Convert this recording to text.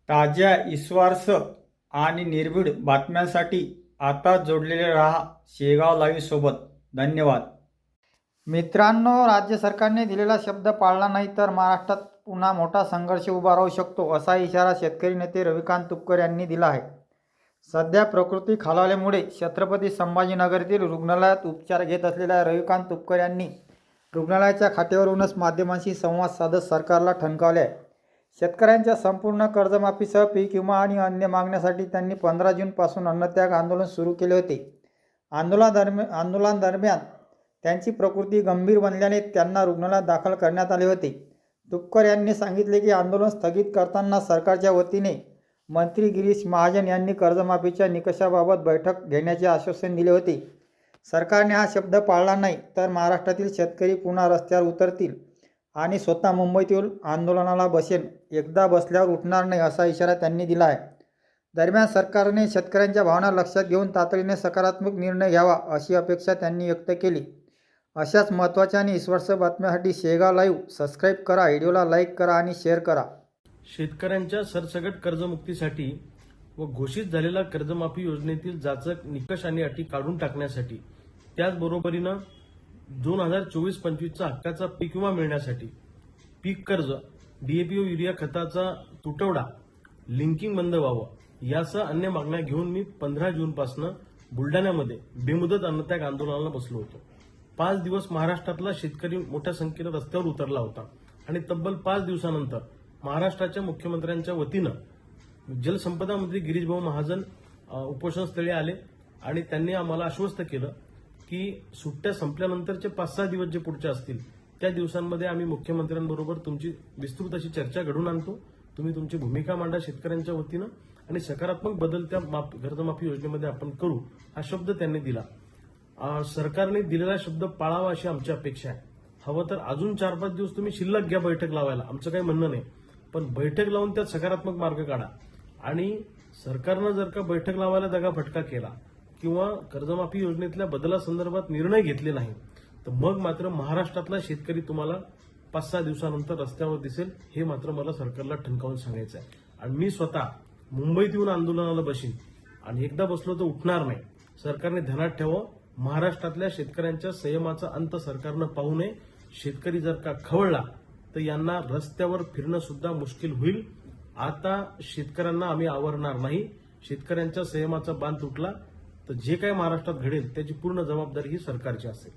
ताज्या विश्वास आणि निर्भीड बातम्यांसाठी आता जोडलेले रहा शेगाव लाईव्ह सोबत। धन्यवाद। मित्रांनो, राज्य सरकारने दिलेला शब्द पाळला नाही तर महाराष्ट्रात पुन्हा मोठा संघर्ष उभा राहू शकतो, असा इशारा शेतकरी नेते रविकांत तुपकर यांनी दिला आहे। सध्या प्रकृती खालावल्यामुळे छत्रपती संभाजीनगरतील रुग्णालयात उपचार घेत असलेल्या रविकांत तुपकर यांनी रुग्णालयाच्या खाटेवरूनच माध्यमांशी संवाद साधत सरकारला ठणकावले आहे। शेतकऱ्यांच्या संपूर्ण कर्जमाफीसह पीक विमा आणि अन्य मागण्यासाठी त्यांनी 15 जूनपासून अन्नत्याग आंदोलन सुरू केले होते। आंदोलनादरम्यान त्यांची प्रकृती गंभीर बनल्याने त्यांना रुग्णालयात दाखल करण्यात आले होते। तुपकर यांनी सांगितले की आंदोलन स्थगित करताना सरकारच्या वतीने मंत्री गिरीश महाजन यांनी कर्जमाफीच्या निकषाबाबत बैठक घेण्याचे आश्वासन दिले होते। सरकारने हा शब्द पाळला नाही तर महाराष्ट्रातील शेतकरी पुन्हा रस्त्यावर उतरतील आणि स्वतः मुंबईत येऊन आंदोलनाला बसेल। एकदा बसल्यावर उठणार नाही, असा इशारा त्यांनी दिला आहे। दरम्यान सरकारने शेतकऱ्यांच्या भावना लक्षात घेऊन तातडीने सकारात्मक निर्णय घ्यावा, अशी अपेक्षा त्यांनी व्यक्त केली। अशाच महत्त्वाच्या आणि विश्वासार्ह बातम्यांसाठी शेगाव लाईव्ह सबस्क्राईब करा, व्हिडिओला लाईक करा आणि शेअर करा। शेतकऱ्यांच्या सरसकट कर्जमुक्तीसाठी व घोषित झालेल्या कर्जमाफी योजनेतील जाचक निकष आणि अटी काढून टाकण्यासाठी, त्याचबरोबरीनं 2024-25चा हक्काचा पीक विमा मिळण्यासाठी, पीक कर्ज, डीएपी व युरिया खताचा तुटवडा लिंकिंग बंद व्हावं, यासह अन्य मागण्या घेऊन मी 15 जूनपासून बुलढाण्यामध्ये बेमुदत अन्नत्याग आंदोलनाला बसलो होतो। 5 दिवस महाराष्ट्रातला शेतकरी मोठ्या संख्येने रस्त्यावर उतरला होता आणि तब्बल 5 दिवसानंतर महाराष्ट्राच्या मुख्यमंत्र्यांच्या वतीनं जलसंपदा मंत्री गिरीश भाऊ महाजन उपोषणस्थळी आले आणि त्यांनी आम्हाला आश्वस्त केलं की सुट्ट्या संपल्यानंतरचे 5-6 दिवस जे पुढचे असतील त्या दिवसांमध्ये आम्ही मुख्यमंत्र्यांबरोबर तुमची विस्तृत अशी चर्चा घडवून आणतो, तुम्ही तुमची भूमिका मांडा शेतकऱ्यांच्या वतीनं आणि सकारात्मक बदल त्या कर्जमाफी योजनेमध्ये आपण करू, हा शब्द त्यांनी दिला। सरकारने दिलेला शब्द पाळावा अशी आमची अपेक्षा आहे। हवं तर अजून 4-5 दिवस तुम्ही शिल्लक घ्या बैठक लावायला, आमचं काही म्हणणं नाही, पण बैठक लावून त्यात सकारात्मक मार्ग काढा। आणि सरकारनं जर का बैठक लावायला दगाफटका केला किंवा कर्जमाफी योजनेतल्या बदलासंदर्भात निर्णय घेतले नाही तर मग मात्र महाराष्ट्रातला शेतकरी तुम्हाला 5-6 दिवसानंतर रस्त्यावर दिसेल, हे मात्र मला सरकारला ठणकावून सांगायचं आहे। आणि मी स्वतः मुंबईत येऊन आंदोलनाला बसीन आणि एकदा बसलो तर उठणार नाही। सरकारने ध्यानात ठेवावं, महाराष्ट्रातल्या शेतकऱ्यांच्या संयमाचा अंत सरकारनं पाहू नये। शेतकरी जर का खवळला तर यांना रस्त्यावर फिरणं सुद्धा मुश्किल होईल। आता शेतकऱ्यांना आम्ही आवरणार नाही। शेतकऱ्यांच्या संयमाचा बांध तुटला तर जे काही महाराष्ट्रात घडेल त्याची पूर्ण जबाबदारी ही सरकारची असेल।